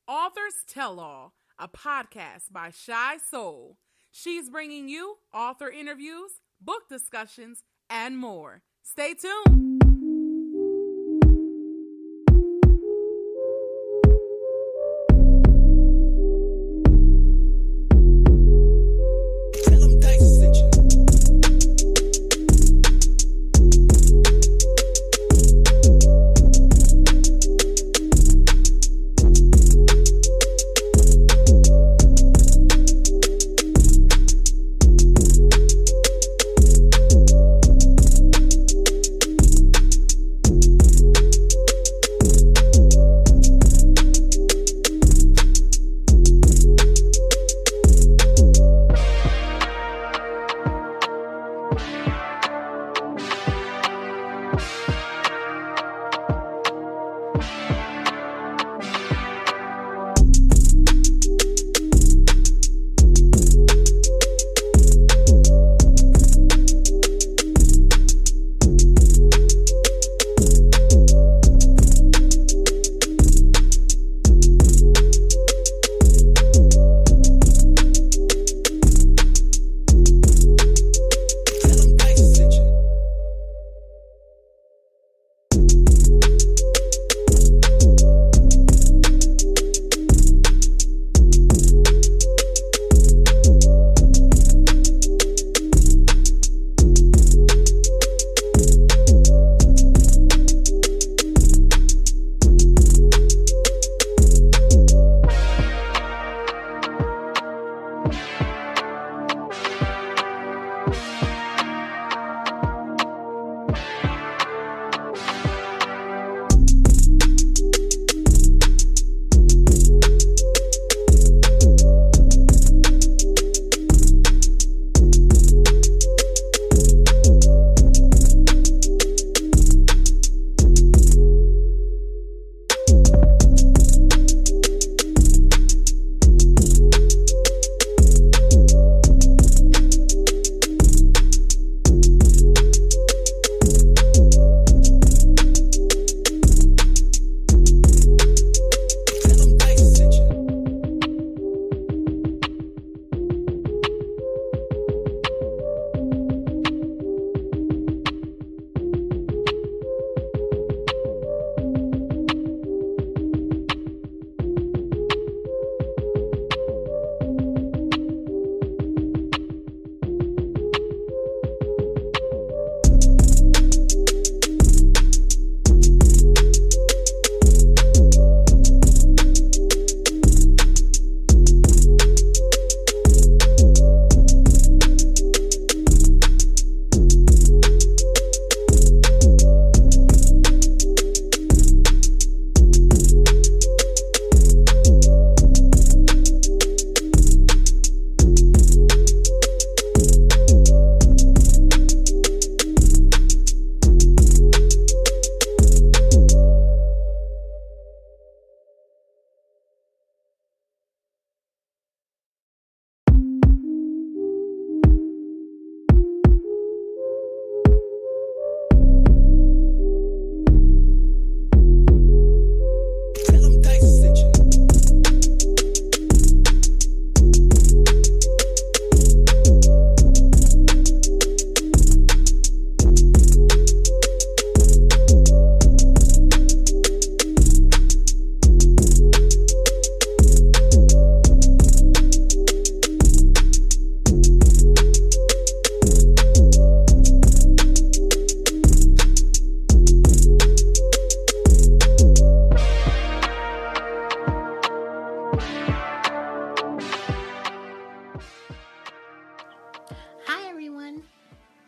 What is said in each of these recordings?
Authors Tell All, a podcast by Shy Soul. She's bringing you author interviews, book discussions, and more. Stay tuned.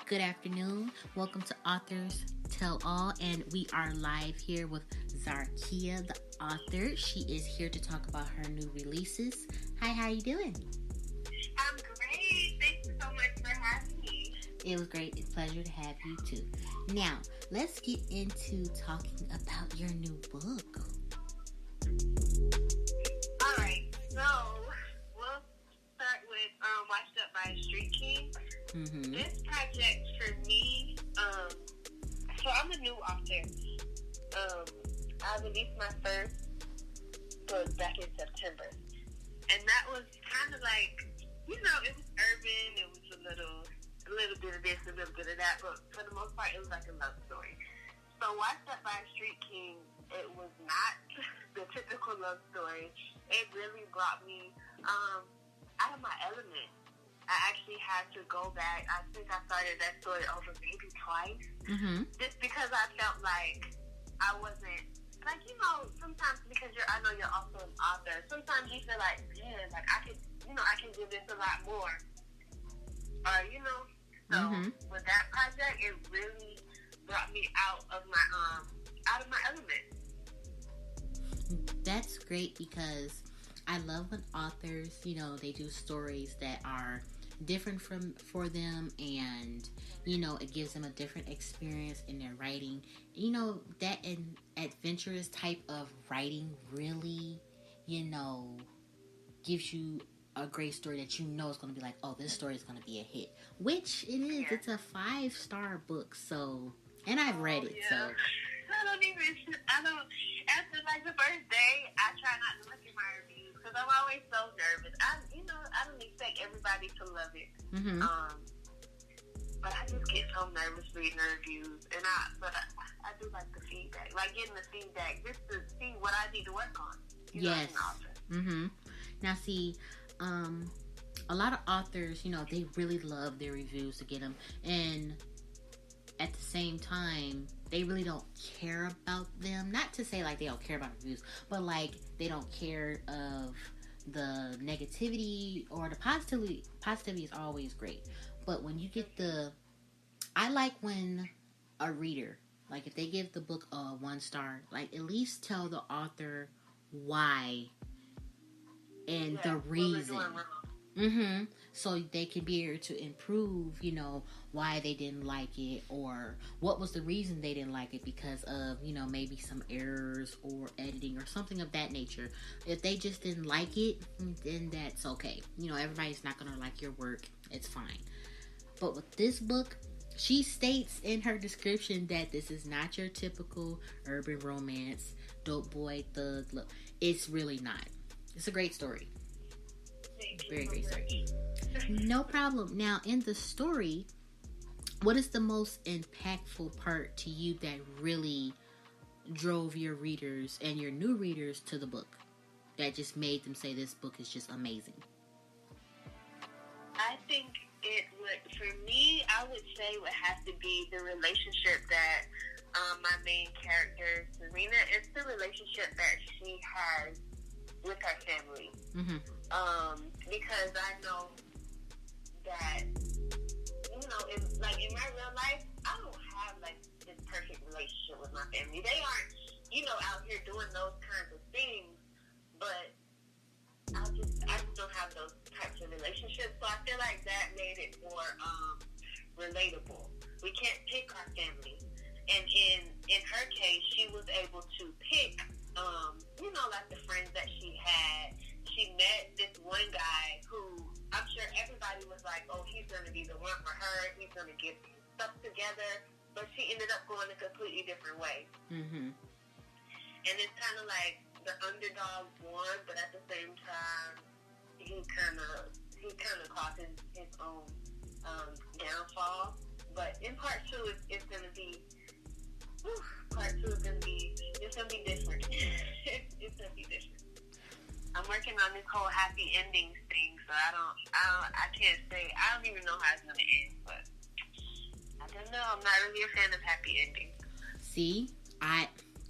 Good afternoon. Welcome to Authors Tell All, and we are live here with Zarkia, the author. She is here to talk about her new releases. Hi, how you doing? I'm great. Thank you so much for having me. It was great. It's a pleasure to have you too. Now, let's get into talking about your new book. All right. So, we'll start with Washed Up by a Street King. Mm-hmm. This project for me, so I'm a new author. I released my first book back in September. And that was kind of like, it was urban, it was a little bit of this, a little bit of that, but for the most part, it was like a love story. So Watched Up by a Street King, it was not the typical love story. It really brought me out of my element. I actually had to go back. I think I started that story over maybe twice. Mm-hmm. Just because I felt like I wasn't, like, sometimes because I know you're also an author, sometimes you feel like, man, like I can do this a lot more. So with that project, it really brought me out of my element. That's great because I love when authors, they do stories that are different for them, and it gives them a different experience in their writing. That an adventurous type of writing really, gives you a great story that it's going to be like, oh, this story is going to be a hit, which it is. Yeah. It's a 5-star book, so, and I've read it, yeah. so. After like the first day, I try not to look at my reviews because I'm always so nervous. I don't expect everybody to love it. Mm-hmm. But I just get so nervous reading the reviews, and I do like the feedback, like getting the feedback just to see what I need to work on. Yes. Mm-hmm. Now, see, a lot of authors, they really love their reviews to get them, and at the same time, they really don't care about them. Not to say like they don't care about reviews, but like they don't care of the negativity or the positivity. Positivity is always great, but when you get I like when a reader, like if they give the book a 1 star, like at least tell the author why and the reason. Mm-hmm. So they can be able to improve, why they didn't like it, or what was the reason they didn't like it, because of, maybe some errors or editing or something of that nature. If they just didn't like it, then that's okay. Everybody's not going to like your work. It's fine. But with this book, she states in her description that this is not your typical urban romance, dope boy, thug. Look, it's really not. It's a great story. Very great story. No problem. Now, in the story, what is the most impactful part to you that really drove your readers and your new readers to the book, that just made them say this book is just amazing? I think it would, for me, I would say would have to be the relationship that my main character, Serena, it's the relationship that she has with her family. Mm-hmm. Because I know that, in my real life, I don't have, this perfect relationship with my family. They aren't, out here doing those kinds of things, but I just don't have those types of relationships, so I feel like that made it more, relatable. We can't pick our family. And in her case, she was able to pick, the friends that she had. She met this one guy who I'm sure everybody was like, oh, he's going to be the one for her. He's going to get stuff together. But she ended up going a completely different way. Mm-hmm. And it's kind of like the underdog won, but at the same time, he kind of caused his own downfall. But in part 2, it's going to be, part 2 is going to be, it's going to be different. It's going to be different. I'm working on this whole happy endings thing, so I can't say, I don't even know how it's going to end, but I don't know. I'm not really a fan of happy endings. See,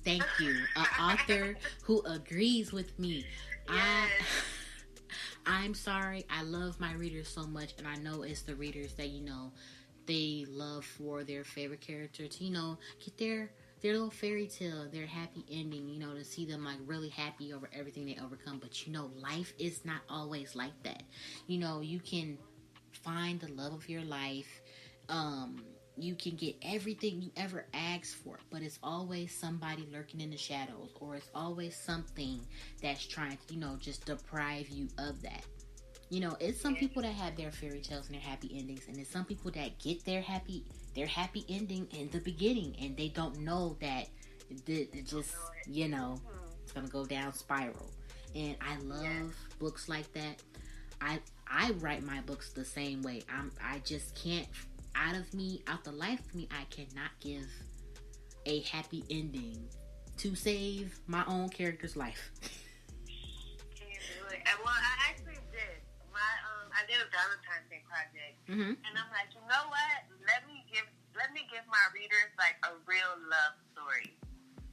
thank you. An author who agrees with me. Yes. I'm sorry. I love my readers so much, and I know it's the readers that, they love for their favorite character to, get their little fairy tale, their happy ending, to see them really happy over everything they overcome. But life is not always like that. You can find the love of your life. You can get everything you ever asked for, but it's always somebody lurking in the shadows, or it's always something that's trying to, just deprive you of that. It's some people that have their fairy tales and their happy endings, and it's some people that get their happy ending in the beginning, and they don't know that it just, it's gonna go down spiral. And I love books like that. I write my books the same way. I just can't, out the life of me, I cannot give a happy ending to save my own character's life. Can't do it. Well, I actually did. I did a Valentine's Day project, and I'm like, you know what? Let me give my readers like a real love story,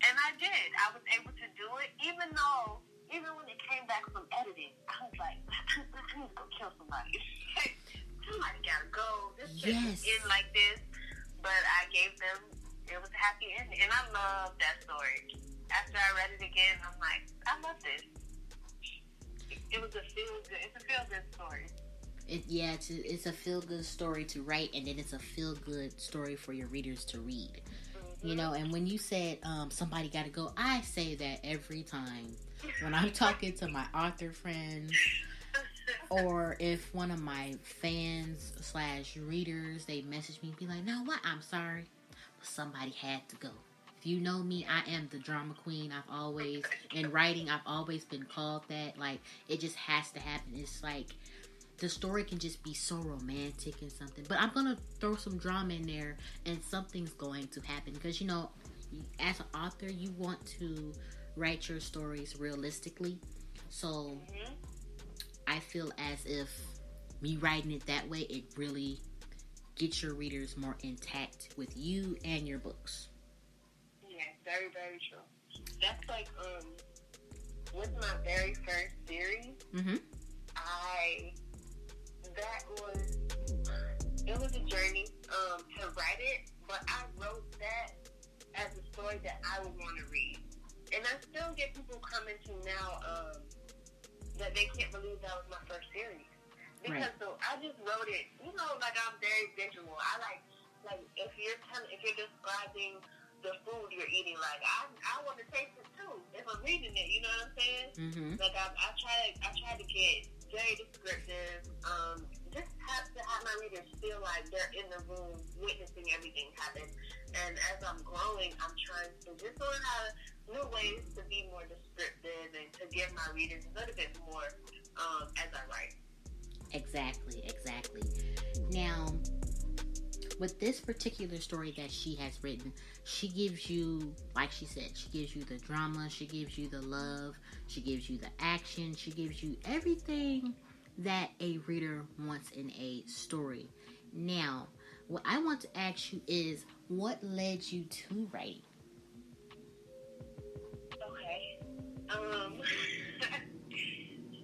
and I did. I was able to do it, even when it came back from editing, I was like, I need to go kill somebody. Somebody gotta go. This shouldn't end like this. But I gave them. It was a happy ending, and I love that story. After I read it again, I'm like, I love this. It was a feel-good. It's a feel-good story. It's a feel-good story to write, and then it's a feel-good story for your readers to read. You know, and when you said somebody got to go, I say that every time when I'm talking to my author friends, or if one of my fans / readers, they message me and be like, "No, what? I'm sorry, but somebody had to go." If you know me, I am the drama queen. In writing, I've always been called that. Like, it just has to happen. It's like, the story can just be so romantic and something, but I'm going to throw some drama in there and something's going to happen. Because, you know, as an author, you want to write your stories realistically. So I feel as if me writing it that way, it really gets your readers more intact with you and your books. Yeah, very, very true. That's like, with my very first series, it was a journey to write it, but I wrote that as a story that I would want to read. And I still get people coming to now that they can't believe that was my first series. Because so I just wrote it, like I'm very visual. I like if you're describing the food you're eating, like I want to taste it too. If I'm reading it, you know what I'm saying? Like I try to get very descriptive. Just have to have my readers feel like they're in the room witnessing everything happen. And as I'm growing, I'm trying to just learn new ways to be more descriptive and to give my readers a little bit more as I write. Exactly. Now, with this particular story that she has written, she gives you, like she said, she gives you the drama, she gives you the love, she gives you the action, she gives you everything that a reader wants in a story. Now, what I want to ask you is, what led you to writing? Okay.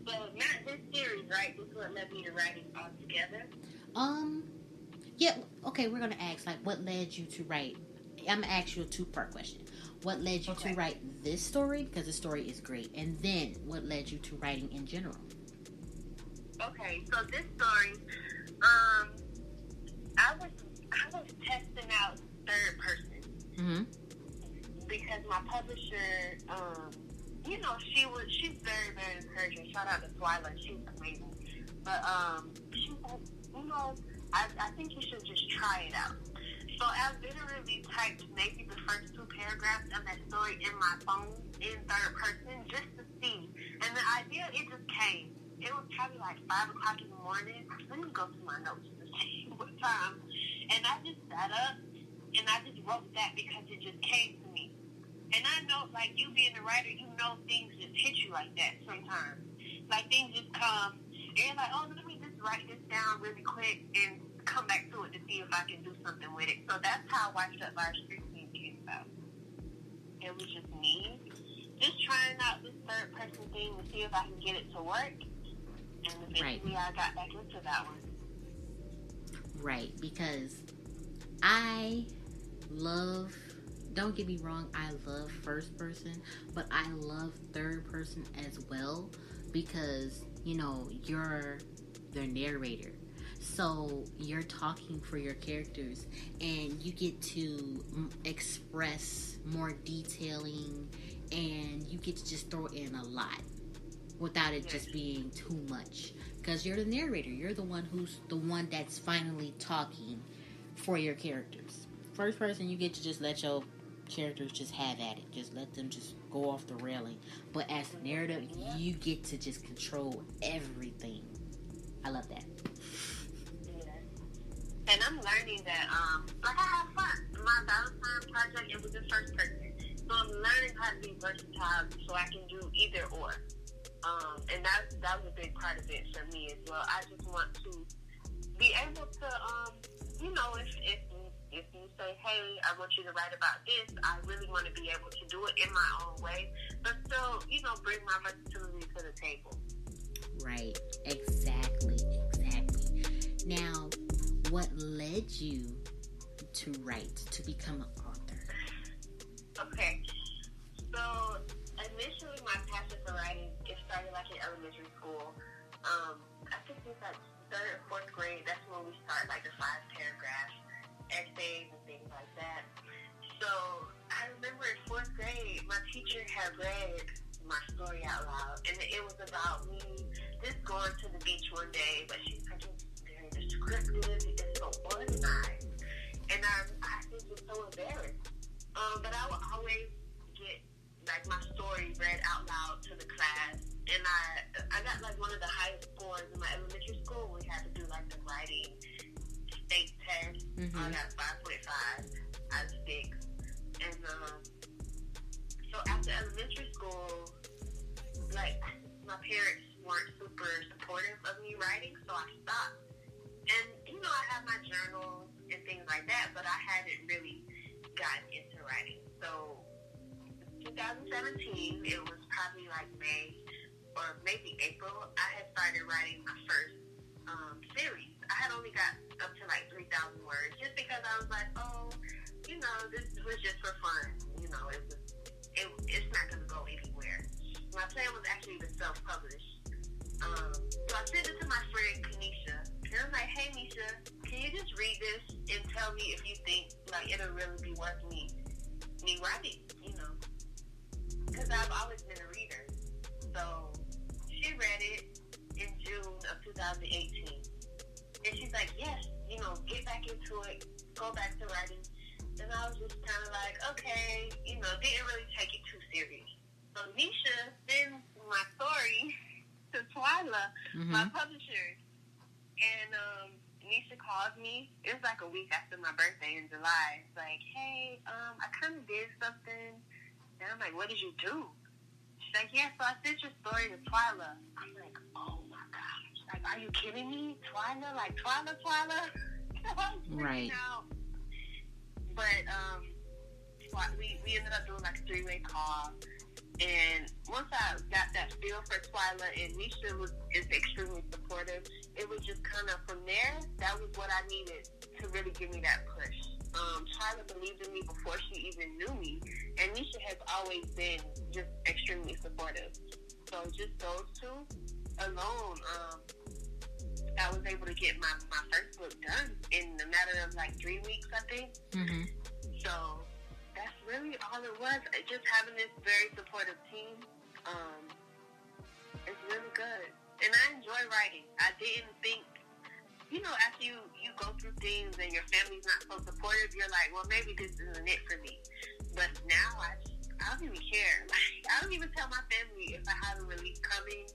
So not this series, right? This is what led me to writing altogether. Yeah, okay, we're going to ask, like, what led you to write? I'm going to ask you a 2-part question. What led you to write this story? Because the story is great. And then, what led you to writing in general? Okay, so this story, I was testing out third person. Because my publisher, she's very, very encouraging. Shout out to Twyla, she's amazing. But, she's like, I think you should just try it out. So I literally typed maybe the first 2 paragraphs of that story in my phone in third person just to see. And the idea, it just came. It was probably like 5 o'clock in the morning. Let me go through my notes to see what time. And I just sat up and I just wrote that because it just came to me. And I know, like, you being a writer, things just hit you like that sometimes. Like, things just come, and you're like, oh, let me just write this down really quick and come back to it to see if I can do something with it. So that's how Watch That Live Stream came about. It was just me, just trying out this third person thing to see if I can get it to work. And eventually I got back into that one. Right, because don't get me wrong, I love first person, but I love third person as well, because, you're the narrator. So you're talking for your characters, and you get to express more detailing, and you get to just throw in a lot without it just being too much. Because you're the narrator. You're the one that's finally talking for your characters. First person, you get to just let your characters just have at it. Just let them just go off the railing. But as narrative, you get to just control everything. I love that. Yeah. And I'm learning that, like, I have fun. My Valentine project, it was in first person. So I'm learning how to be versatile so I can do either or. And that was a big part of it for me as well. I just want to be able to, you know, if you say, hey, I want you to write about this, I really want to be able to do it in my own way, but still, you know, bring my versatility to the table. Right. Exactly. Now, what led you to write, to become an author? Okay. So, initially, my passion for writing, it started like in elementary school. I think it was like 3rd or 4th grade. That's when we start like the 5-paragraph essays and things like that. So I remember in 4th grade, my teacher had read my story out loud, and it was about me just going to the beach one day. But she's like, it's very descriptive, it's so organized, and I was just so embarrassed. But I would always get like my story read out loud to the class, and I got like one of the highest scores in my elementary school. We had to do like the writing state test. I got 5.5 out of 6, and so after elementary school, like my parents weren't super supportive of me writing, so I stopped. And you know, I have my journals and things like that, but I hadn't really gotten into writing. So 2017, it was probably like May or maybe April, I had started writing my first series. I had only got up to like 3,000 words just because I was like, oh, you know, this was just for fun. You know, it's not going to go anywhere. My plan was actually to self-publish. So I sent it to my friend Kanisha, and I was like, hey Nisha, can you just read this and tell me if you think like it'll really be worth me writing, you know? Because I've always been a reader. So she read it in June of 2018. And she's like, yes, you know, get back into it, go back to writing. And I was just kind of like, okay, you know, didn't really take it too serious. So Nisha sends my story to Twyla, my publisher. And Nisha called me. It was like a week after my birthday in July. It's like, hey, I kind of did something. And I'm like, what did you do? She's like, yeah, so I sent your story to Twyla. I'm like, oh my gosh. Like, are you kidding me? Twyla? Like, Twyla? Right. Out. But we ended up doing like a 3-way call. And once I got that feel for Twyla, and Nisha is extremely supportive, it was just kind of from there, that was what I needed to really give me that push. Twyla believed in me before she even knew me, and Nisha has always been just extremely supportive. So just those two alone, I was able to get my first book done in a matter of like 3 weeks, I think. So that's really all it was. Just having this very supportive team, it's really good. And I enjoy writing. I didn't think, you know, after you go through things and your family's not so supportive, you're like, well, maybe this isn't it for me. But now I don't even care. Like, I don't even tell my family if I have a release coming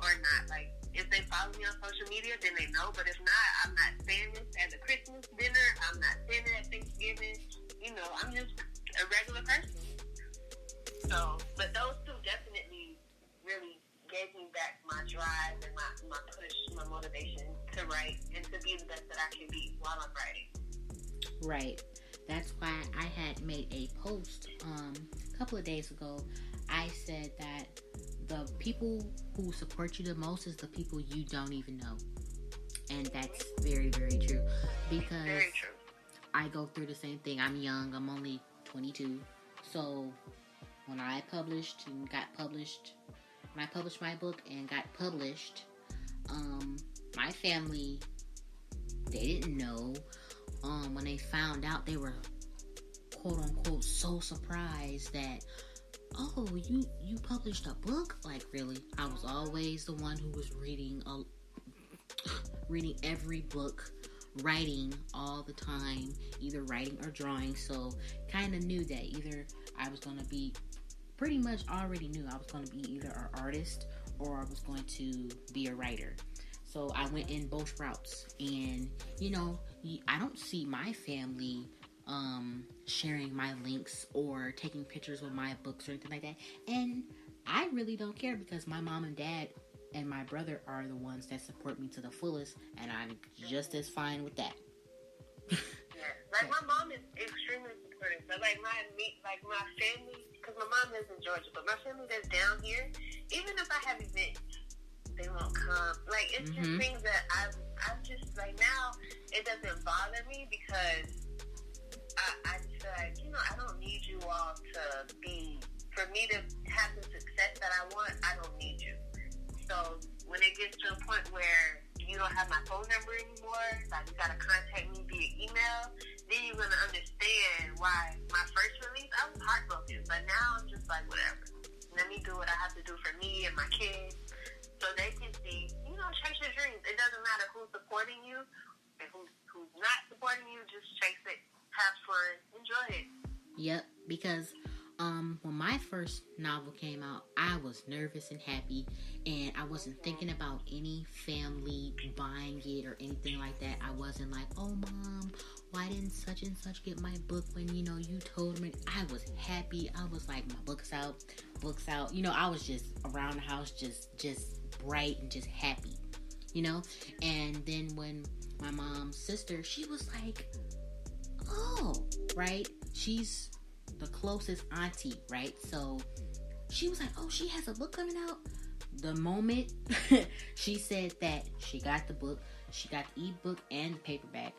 or not. Like, if they follow me on social media, then they know. But if not, I'm not saying this at the Christmas dinner. I'm not saying it at Thanksgiving. You know, I'm just a regular person. So, but those two definitely really gave me back my drive and my push, my motivation to write and to be the best that I can be while I'm writing. Right. That's why I had made a post a couple of days ago. I said that the people who support you the most is the people you don't even know. And that's very, very true. Because very true. I go through the same thing. I'm young. I'm only 22. So when I published my book and got published, my family, they didn't know. When they found out, they were quote unquote so surprised that, oh, you published a book? Like, really? I was always the one who was reading every book, writing all the time, either writing or drawing. So kind of knew that either I was going to be pretty much already knew I was going to be either an artist or I was going to be a writer. So I went in both routes. And, you know, I don't see my family sharing my links or taking pictures with my books or anything like that. And I really don't care because my mom and dad and my brother are the ones that support me to the fullest, and I'm just as fine with that. Yeah. Like, my mom is extremely supportive. But, like, my family, because my mom lives in Georgia, but my family that's down here, even if I have events, they won't come. Like, it's just things that I've just, like, now, it doesn't bother me because I just feel like, you know, I don't need you all to be, for me to have the success that I want, I don't need you. So when it gets to a point where you don't have my phone number anymore, like you gotta contact me via email, then you're gonna understand why my first release, I was heartbroken. But now I'm just like, whatever. Let me do what I have to do for me and my kids so they can see, you know, chase your dreams. It doesn't matter who's supporting you and who's not supporting you, just chase it. Have fun. Enjoy it. Yep, because when my first novel came out, I was nervous and happy, and I wasn't thinking about any family buying it or anything like that. I wasn't like, oh, Mom, why didn't such and such get my book when, you know, you told me? I was happy. I was like, my book's out. You know, I was just around the house, just bright and just happy, you know? And then when my mom's sister, she was like, oh, right? She's the closest auntie, right? So she was like, oh, she has a book coming out. The moment she said that, she got the book, she got the ebook and the paperback.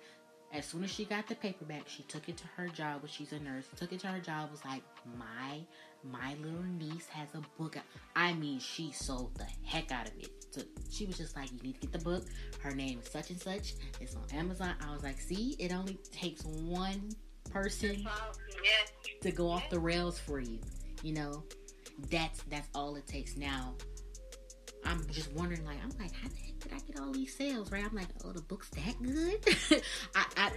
As soon as she got the paperback, she took it to her job, which she's a nurse, took it to her job, was like, my little niece has a book out. I mean, she sold the heck out of it. So she was just like, you need to get the book. Her name is such and such. It's on Amazon. I was like, see, it only takes one person to go off the rails for you. You know, that's all it takes. Now, I'm just wondering, like, how the heck did I get all these sales, right? I'm like, oh, the book's that good?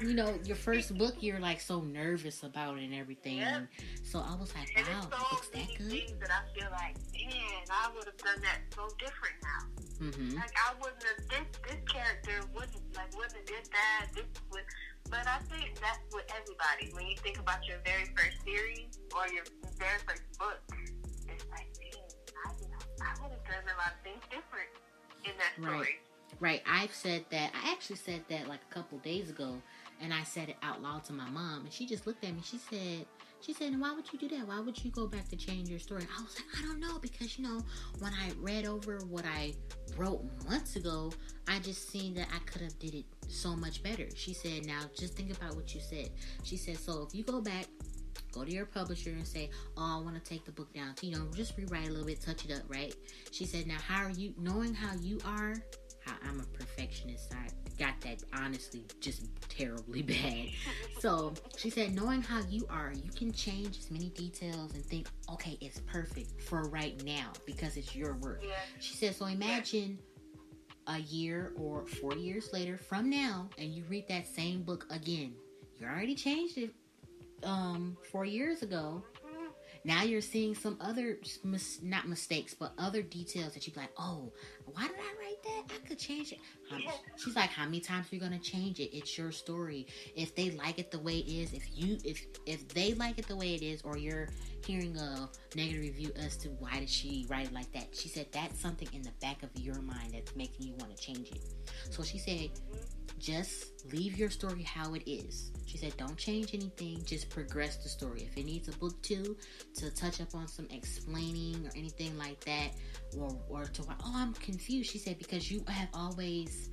you know, your first book, you're like so nervous about it and everything. Yeah. So I was like, wow, the book's that good? Things that I feel like, man, I would have done that so different now. Mm-hmm. Like, I wouldn't have, this character wouldn't have did that, but I think that's with everybody. When you think about your very first series or your very first book, it's like, man, I would have done a lot of things different in that story. Right. I actually said that like a couple days ago, and I said it out loud to my mom, and she just looked at me. She said, why would you do that? Why would you go back to change your story? I was like, I don't know, because, you know, when I read over what I wrote months ago, I just seen that I could have did it so much better. She said, now just think about what you said. She said, so if you go back, go to your publisher and say, oh, I want to take the book down, you know, just rewrite a little bit, touch it up, right? She said, now how are you, knowing how you are, how I'm a perfectionist, I got that honestly just terribly bad. So she said, knowing how you are, you can change as many details and think, okay, it's perfect for right now because it's your work. Yeah. She said, so imagine a year or 4 years later from now, and you read that same book again. You already changed it 4 years ago. Now you're seeing some other, not mistakes, but other details that you'd be like, oh, why did I write that? I could change it. She's like, how many times are you going to change it? It's your story. If they like it the way it is, if they like it the way it is, or you're hearing a negative review as to why did she write it like that, she said that's something in the back of your mind that's making you want to change it. So she said, just leave your story how it is. She said, don't change anything, just progress the story. If it needs a book 2 to touch up on some explaining or anything like that, or to, oh, I'm confused. She said, because I've always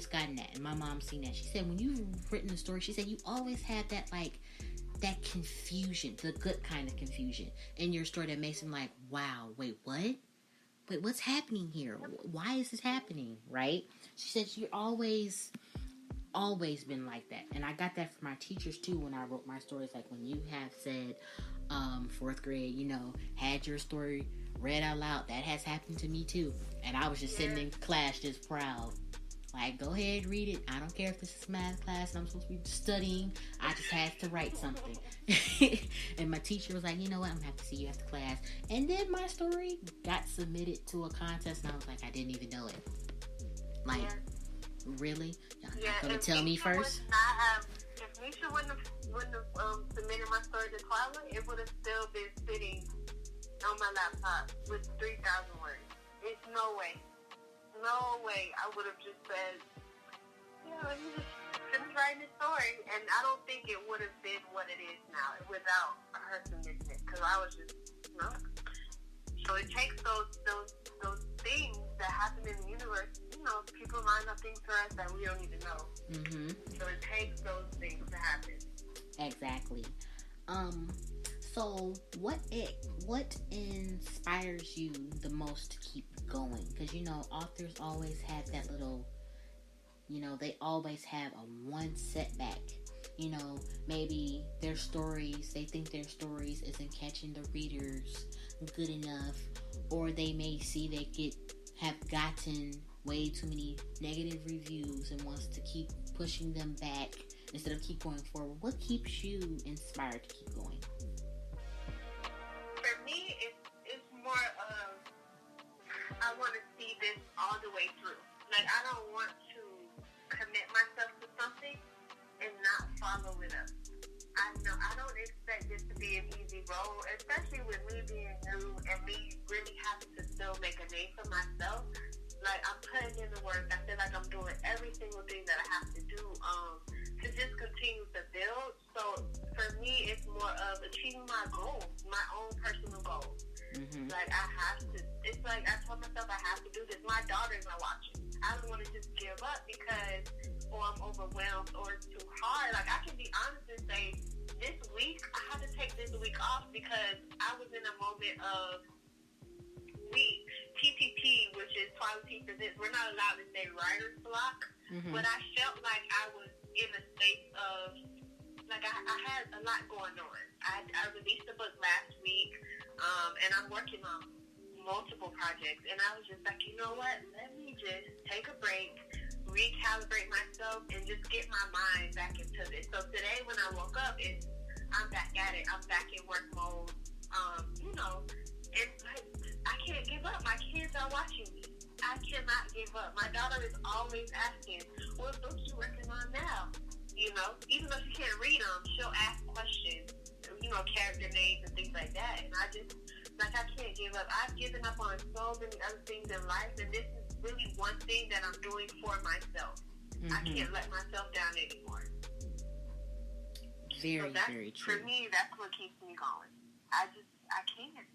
gotten that, and my mom's seen that. She said, when you've written the story, she said, you always have that, like, that confusion, the good kind of confusion in your story that makes them like, wow, wait, what? Wait, what's happening here? Why is this happening? Right? She said, you're always been like that. And I got that from my teachers too when I wrote my stories. Like when you have said, 4th grade, you know, had your story read out loud. That has happened to me too. And I was just sitting in class just proud. Like, go ahead, read it. I don't care if this is math class and I'm supposed to be studying. I just had to write something. And my teacher was like, you know what? I'm going to have to see you after class. And then my story got submitted to a contest, and I was like, I didn't even know it. Like, really? Y'all not going to tell me first? If Nisha wouldn't have submitted my story to Twilight, it would have still been sitting on my laptop with 3,000 words. It's no way I would have just said, let me just finish writing this story. And I don't think it would have been what it is now without her submitting it, because I was just, So it takes those things that happen in the universe. People line up things for us that we don't even know. Mm-hmm. So it takes those things to happen. Exactly. So what inspires you the most to keep going? Because authors always have that little, they always have a one setback. Maybe their stories, they think their stories isn't catching the readers good enough, or they may see they have gotten way too many negative reviews and wants to keep pushing them back instead of keep going forward. What keeps you inspired to keep going? For me, it's more of, I want to see this all the way through. Like, I don't want to commit myself to something and not follow it up. I don't expect this to be an easy role, especially with me being new and me really having to still make a name for myself. Like, I'm putting in the work. I feel like I'm doing every single thing that I have to do to just continue to build. So for me, it's more of achieving my goals, my own personal goals. Mm-hmm. Like, I have to. It's like I told myself I have to do this. My daughters are watching. I don't want to just give up because I'm overwhelmed or it's too hard. Like, I can be honest and say, this week I had to take this week off because I was in a moment of TPP, which is Twilight Presents. We're not allowed to say writer's block, but I felt like I was in a state of, like, I had a lot going on. I released a book last week, and I'm working on multiple projects, and I was just like, you know what, let me just take a break, recalibrate myself, and just get my mind back into this. So today when I woke up, I'm back at it. I'm back in work mode. It's like, I can't give up. My kids are watching me. I cannot give up. My daughter is always asking, what books you working on now? Even though she can't read them, she'll ask questions, character names and things like that. And I just, I can't give up. I've given up on so many other things in life, and this is really one thing that I'm doing for myself. Mm-hmm. I can't let myself down anymore. Very true. For me, that's what keeps me going. I can't.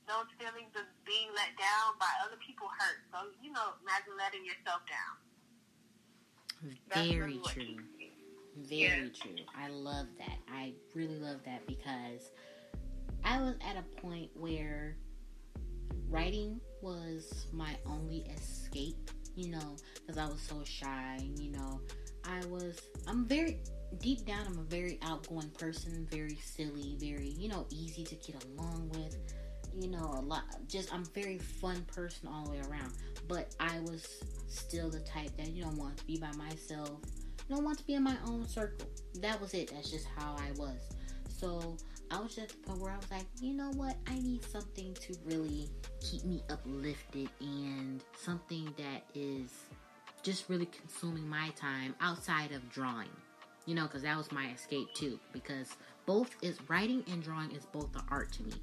Those feelings of being let down by other people hurt. So, imagine letting yourself down. Very true. Very true. I love that. I really love that because I was at a point where writing was my only escape, because I was so shy, deep down, I'm a very outgoing person, very silly, very, easy to get along with. I'm a very fun person all the way around, but I was still the type that, want to be by myself, want to be in my own circle. That was it. That's just how I was. So I was at the point where I was like, you know what? I need something to really keep me uplifted and something that is just really consuming my time outside of drawing, because that was my escape too, because writing and drawing is both an art to me.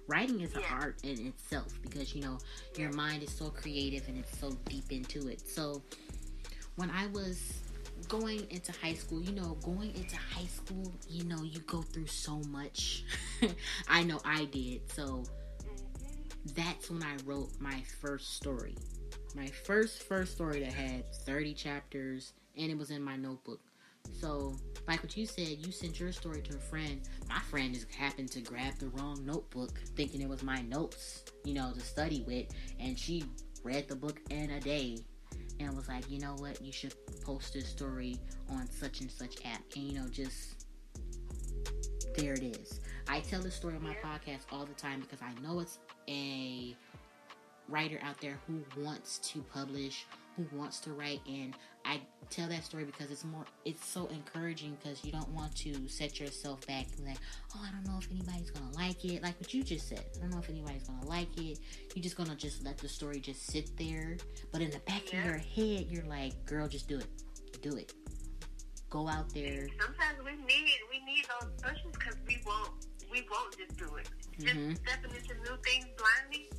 Writing is an art in itself because, your mind is so creative and it's so deep into it. So when I was going into high school, you go through so much. I know I did. So that's when I wrote my first story. My first story that had 30 chapters, and it was in my notebook. So, like what you said, you sent your story to a friend. My friend just happened to grab the wrong notebook, thinking it was my notes, to study with, and she read the book in a day, and was like, you know what, you should post this story on such and such app, and just, there it is. I tell this story on my podcast all the time because I know it's a writer out there who wants to publish, who wants to write, and I tell that story because it's so encouraging, because you don't want to set yourself back and like, oh, I don't know if anybody's gonna like it, like what you just said. I don't know if anybody's gonna like it. You're just gonna just let the story just sit there, but in the back of your head, you're like, girl, just do it. Go out there. Sometimes we need those pushes, because we won't just do it. Just stepping into new things blindly.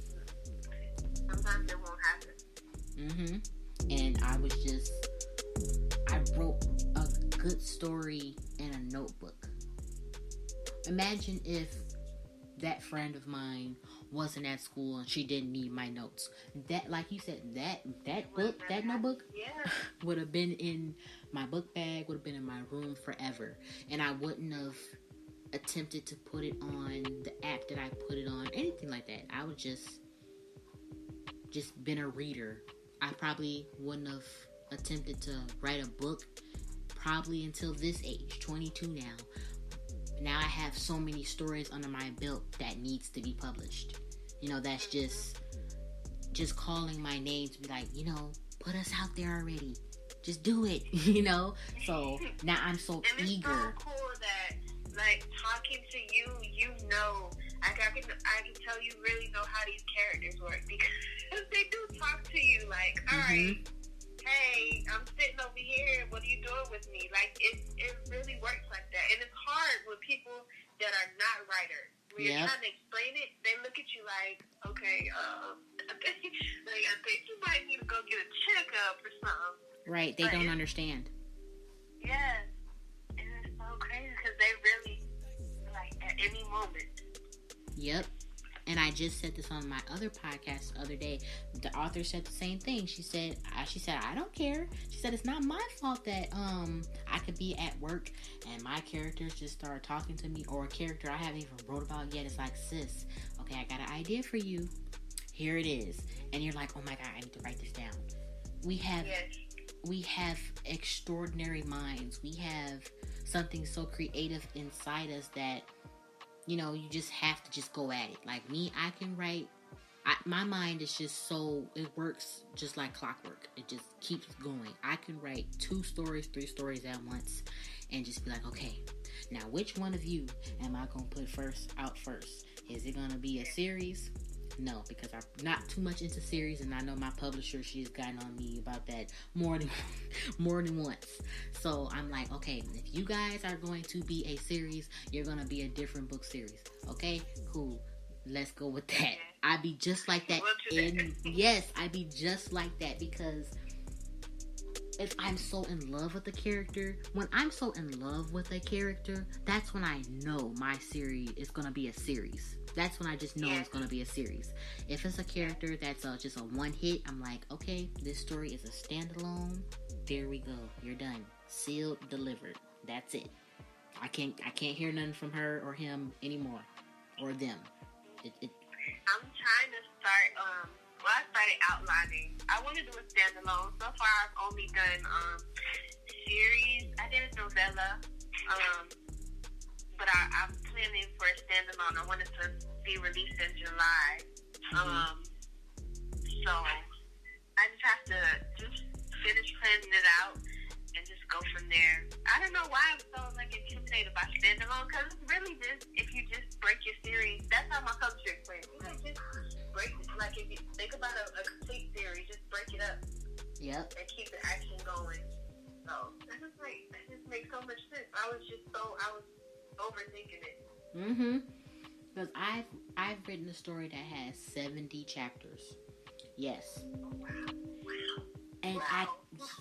Sometimes it won't happen. And I wrote a good story in a notebook. Imagine if that friend of mine wasn't at school and she didn't need my notes. That, like you said, that book, that notebook, would have been in my book bag, would have been in my room forever. And I wouldn't have attempted to put it on the app that I put it on, anything like that. I would just been a reader. I probably wouldn't have attempted to write a book probably until this age, 22 now. Now I have so many stories under my belt that needs to be published. You know, that's just calling my name to be like, you know, put us out there already. Just do it, you know? So now I'm so and eager. It's so cool that, like, talking to you, you know, I can tell you really know how these characters work, because they do talk to you like, all right, hey, I'm sitting over here, what are you doing with me? Like, it really works like that. And it's hard with people that are not writers. When you're trying to explain it, they look at you like, okay, I think you might need to go get a checkup or something. Right, they don't understand. Yeah, and it's so crazy, because they really, like, at any moment. Yep. And I just said this on my other podcast the other day. The author said the same thing. She said, I don't care. She said, it's not my fault that I could be at work and my characters just start talking to me, or a character I haven't even wrote about yet. It's like, sis, okay, I got an idea for you. Here it is. And you're like, oh my God, I need to write this down. We have extraordinary minds. We have something so creative inside us that, you know, you just have to just go at it. Like me, I can write. My mind is just so, it works just like clockwork. It just keeps going. I can write 2 stories, 3 stories at once and just be like, okay, now which one of you am I going to put out first? Is it going to be a series? No, because I'm not too much into series, and I know my publisher, she's gotten on me about that more than once. So I'm like, okay, if you guys are going to be a series, you're going to be a different book series. Okay, cool. Let's go with that. I'd be just like that. Yes, I'd be just like that, because if I'm so in love with the character, when I'm so in love with a character, that's when I know my series is going to be a series. That's when I just know it's going to be a series. If it's a character that's just a one hit, I'm like, okay, this story is a standalone. There we go. You're done. Sealed, delivered. That's it. I can't hear nothing from her or him anymore, or them. I'm trying to start. I started outlining. I want to do a standalone. So far, I've only done series. I did a novella. But I'm planning for a standalone. I want it to be released in July. So I just have to just finish planning it out and just go from there. I don't know why I'm so intimidated by standalone, because it's really just, if you just break your series, that's how my publisher explains it. You just break it. Like, if you think about a complete series, just break it up. Yep. And keep the action going. So that just makes so much sense. I was overthinking it. Because I've written a story that has 70 chapters. Yes. Wow.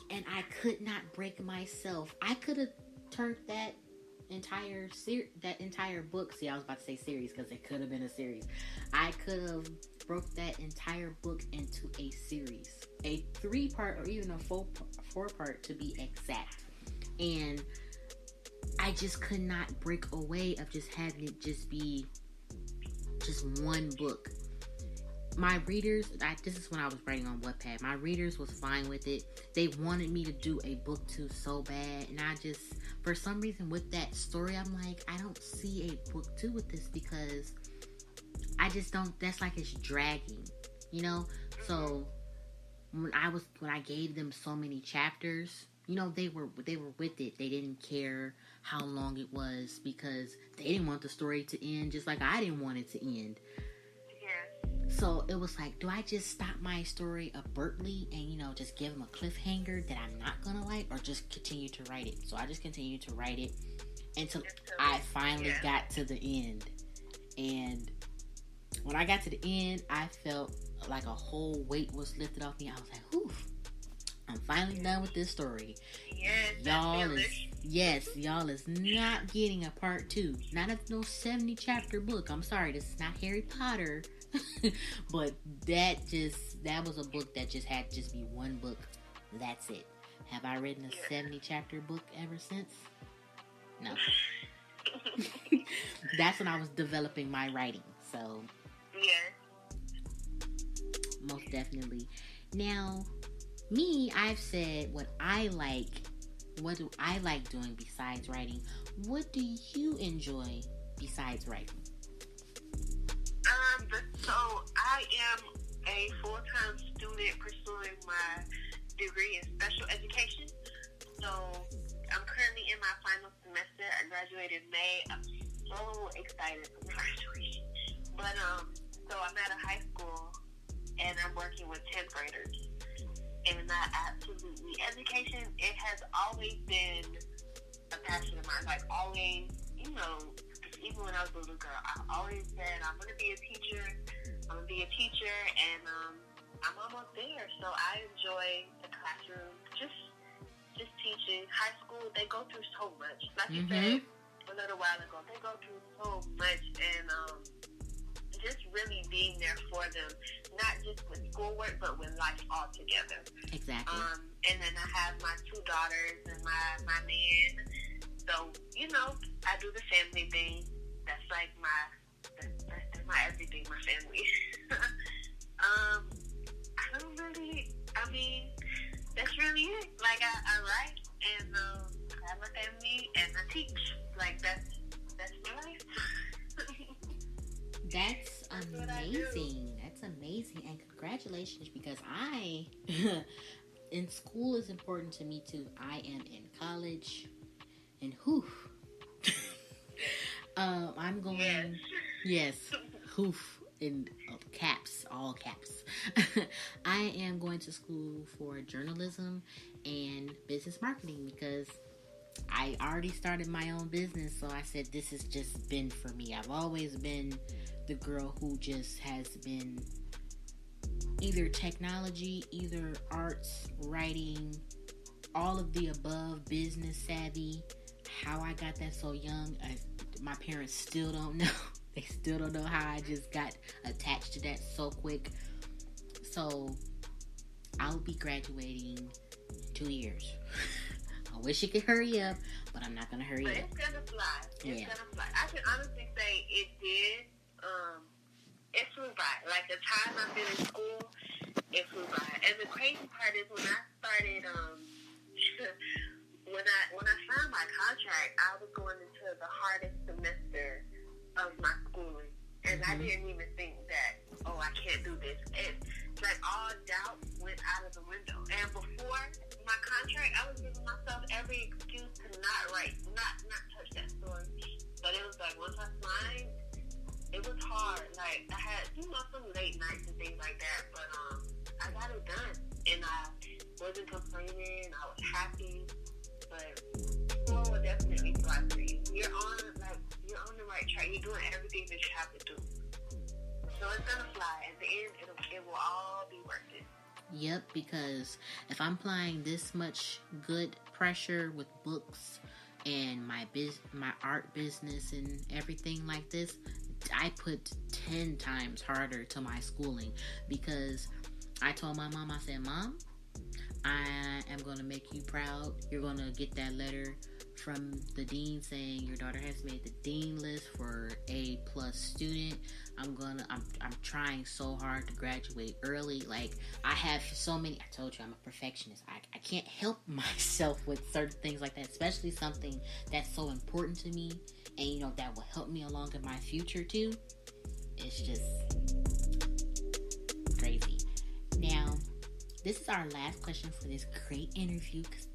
And I could not break myself. I could have turned that entire book. See, I was about to say series, because it could have been a series. I could have broke that entire book into a series, a 3-part or even a 4-part to be exact. And I just could not break away of just having it just be just one book. My readers, this is when I was writing on Wattpad, my readers was fine with it. They wanted me to do a book 2 so bad, and I just, for some reason with that story, I'm like, I don't see a book 2 with this, because I just don't, that's like it's dragging. you know. So when I gave them so many chapters, you know, they were with it. They didn't care how long it was because they didn't want the story to end, just like I didn't want it to end. Yeah. So it was like, do I just stop my story abruptly and, you know, just give them a cliffhanger that I'm not gonna like, or just continue to write it? So I just continued to write it until I finally got to the end. And when I got to the end, I felt like a whole weight was lifted off me. I was like, whew, I'm finally done with this story. Yes, y'all is not getting a part 2. Not a no 70 chapter book. I'm sorry, this is not Harry Potter. But that was a book that just had just be one book. That's it. Have I written a 70 chapter book ever since? No. That's when I was developing my writing. So most definitely. Now, me, I've said what I like. What do I like doing besides writing? What do you enjoy besides writing? So I am a full-time student pursuing my degree in special education. So I'm currently in my final semester. I graduated in May. I'm so excited for graduation. But so I'm at a high school and I'm working with 10th graders. And education, it has always been a passion of mine. Like, always, you know, even when I was a little girl, I always said, I'm going to be a teacher. I'm going to be a teacher, and I'm almost there. So I enjoy the classroom, just teaching. High school, they go through so much. Like you said a little while ago, they go through so much, and just really being there for them, not just with schoolwork, but with life altogether. Exactly. And then I have my 2 daughters and my man. So, you know, I do the family thing. That's like that's my everything, my family. That's really it. Like, I write, and I have my family, and I teach. Like, that's my life. That's amazing. That's amazing. And congratulations, because in school is important to me too. I am in college, and I'm going, yes, in caps, all caps. I am going to school for journalism and business marketing because I already started my own business. So I said, this has just been for me. I've always been the girl who just has been either technology, either arts, writing, all of the above, business savvy. How I got that so young, my parents still don't know. They still don't know how I just got attached to that so quick. So I'll be graduating in 2 years. I wish it could hurry up, but I'm not going to hurry up. It's going to fly. It's going to fly. I can honestly say it did. It flew by. Like, the time I've been in school, it flew by. And the crazy part is when I started, when I signed my contract, I was going into the hardest semester of my schooling. And I didn't even think that, I can't do this. It's like all doubt went out of the window. And before my contract, I was giving myself every excuse to not write, not touch that story. But it was like, once I signed, it was hard. Like, I had, some late nights and things like that. But I got it done. And I wasn't complaining. I was happy. But school will definitely fly for you. You're on the right track. You're doing everything that you have to do. So it's gonna fly. At the end, it will all be worth it. Yep, because if I'm applying this much good pressure with books and my art business and everything like this, I put 10 times harder to my schooling, because I told my mom, I said, Mom, I am going to make you proud. You're going to get that letter from the dean saying your daughter has made the dean list for A+ student. I'm trying so hard to graduate early. Like, I have so many, I told you I'm a perfectionist. I can't help myself with certain things like that, especially something that's so important to me and, that will help me along in my future too. It's just crazy. this is our last question for this great interview, because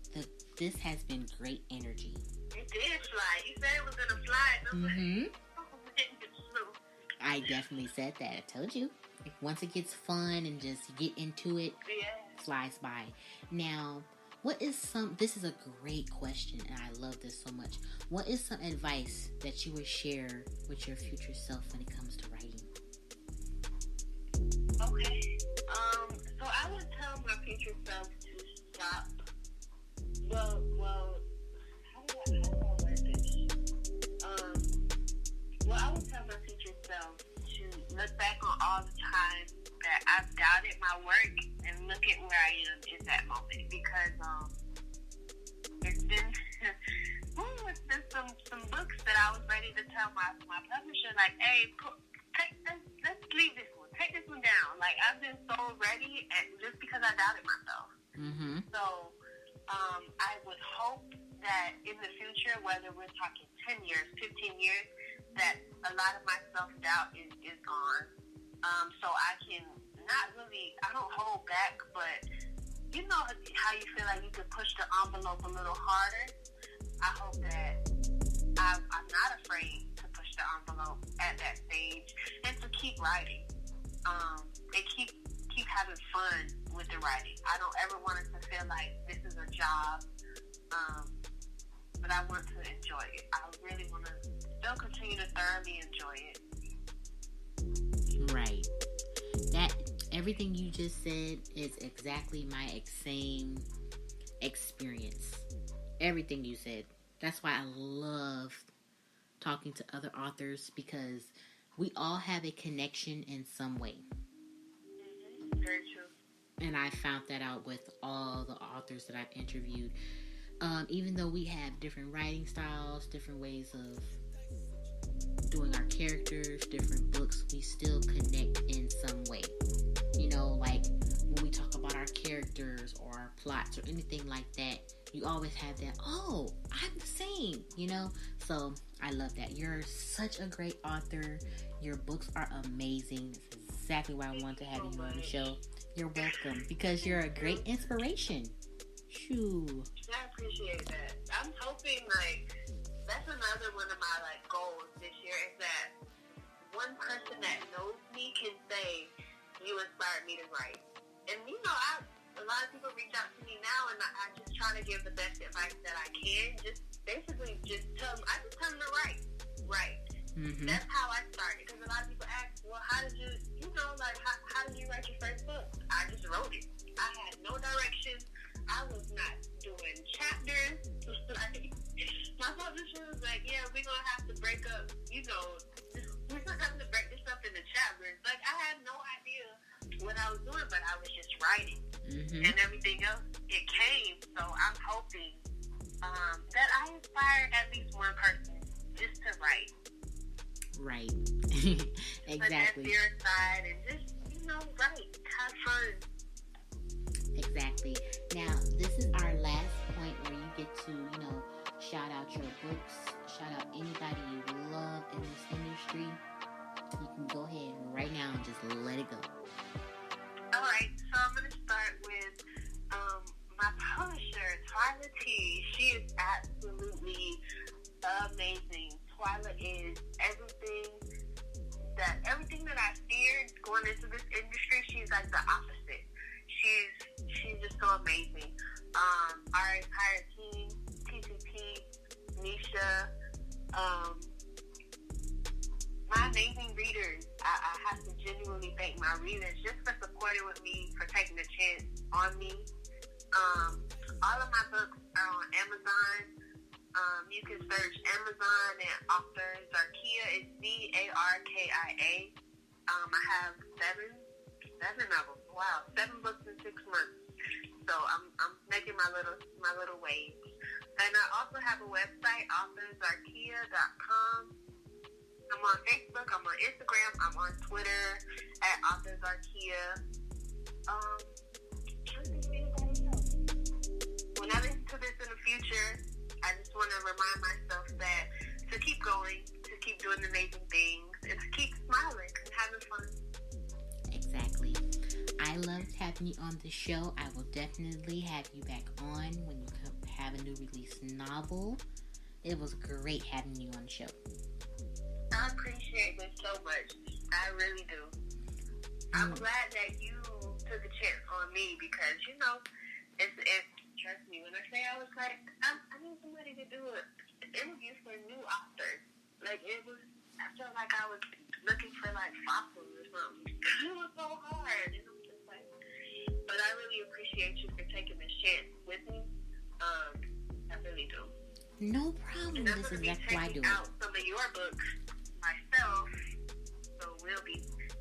this has been great energy. It did fly. You said it was going to fly. And I'm like, I definitely said that. I told you. Once it gets fun and just get into it, flies by. Now, this is a great question, and I love this so much. What is some advice that you would share with your future self when it comes to writing? Okay. So I would tell my future self to stop. Well, how do I word this? I would tell my future self to look back on all the times that I've doubted my work and look at where I am in that moment, because it's been some books that I was ready to tell my publisher, like, hey, let's leave this one, take this one down. Like, I've been so ready, and just because I doubted myself. So I would hope that in the future, whether we're talking 10 years, 15 years, that a lot of my self-doubt is gone. So I can I don't hold back, but you know how you feel like you could push the envelope a little harder? I hope that I'm not afraid to push the envelope at that stage and to keep writing. And keep having fun with the writing. I don't ever want it to feel like this is a job, but I want to enjoy it. I really want to still continue to thoroughly enjoy it. Right. Everything you just said is exactly my same experience. Everything you said. That's why I love talking to other authors, because we all have a connection in some way. Very true. And I found that out with all the authors that I've interviewed. Even though we have different writing styles, different ways of doing our characters, different books, we still connect in some way. You know, like when we talk about our characters or our plots or anything like that, you always have that, oh, I'm the same, you know? So I love that. You're such a great author. Your books are amazing. That's exactly why I wanted to have you on the show. You're welcome, because you're a great inspiration. Shoo. I appreciate that. I'm hoping, like, that's another one of my, like, goals this year, is that one person that knows me can say, you inspired me to write. And, you know, a lot of people reach out to me now, and I just try to give the best advice that I can. Just basically just tell them, I just tell them to write. That's how I started. Because a lot of people ask, well, how did you, you know, like, how did you write your first book? I just wrote it. I had no direction. I was not doing chapters. Like, my publisher was like, yeah, we're going to have to break up, you know, we're going to have to break this up into chapters. Like, I had no idea what I was doing, but I was just writing. And everything else, it came. So I'm hoping that I inspire at least one person just to write. Right. Exactly. Put that fear aside and just, you know, write. Have fun. Exactly. Now, this is our last point where you get to, you know, shout out your books, shout out anybody you love in this industry. You can go ahead right now and just let it go. All right, so I'm going to start with my publisher, Twyla T. She is absolutely amazing. Twyla is everything that I feared going into this industry. She's like the opposite. She's just so amazing. Our entire team, TCP, Nisha, my amazing readers. I have to genuinely thank my readers just for supporting with me, for taking a chance on me. All of my books are on Amazon. You can search Amazon and author Zarkia. It's Zarkia. I have seven of them. Wow, 7 books in 6 months. So I'm making my little waves. And I also have a website, authorZarkia.com. I'm on Facebook, I'm on Instagram, I'm on Twitter at authorZarkia. Trying to think of anybody else. When I listen to this in the future, I just want to remind myself that to keep going, to keep doing amazing things, and to keep smiling and having fun. Exactly. I love having you on the show. I will definitely have you back on when you have a new release novel. It was great having you on the show. I appreciate this so much. I really do. I'm glad that you took a chance on me because, you know, it's trust me, when I say I was like, I need somebody to do an interview for new authors. Like, I felt like I was looking for, like, fossils or something. It was so hard. And I'm just like, but I really appreciate you for taking this chance with me. I really do. No problem. And I'm This is going to be exactly why I do checking out it. some of your books myself. So we'll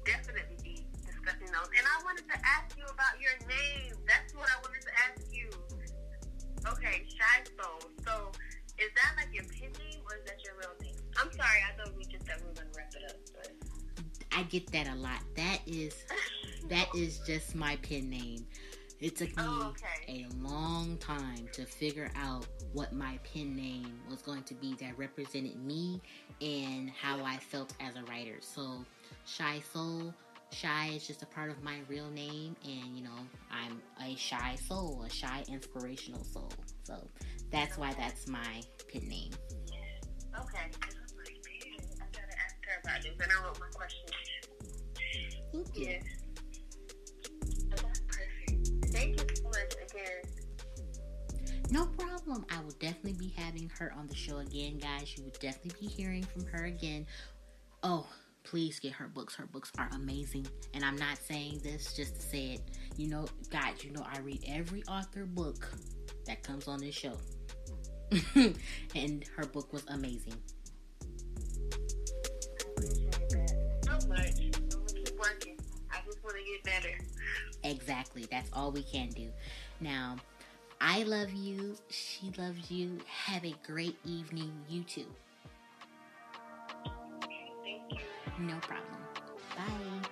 definitely be discussing those. And I wanted to ask you about your name. That's what I wanted to ask you. Okay, Shy Soul. So is that like your pen name or is that your real name? I'm sorry, I thought we just said we were going to wrap it up. But I get that a lot. That is just my pen name. It took me a long time to figure out what my pen name was going to be that represented me and how I felt as a writer. So, Shy Soul, Shy is just a part of my real name, and, you know, I'm a shy soul, a shy inspirational soul. So, that's why that's my pen name. okay, because I'm like, man, I got to ask her about this, and I wrote my question. Thank you. Yes. That's perfect. Thank you so much again. No problem. I will definitely be having her on the show again, guys. You will definitely be hearing from her again. Oh, please get her books. Her books are amazing. And I'm not saying this just to say it. You know, guys, you know I read every author book that comes on this show. And her book was amazing. I appreciate that so much. I'm going to keep working. I just want to get better. Exactly. That's all we can do. Now, I love you. She loves you. Have a great evening. You too. Thank you. No problem. Bye.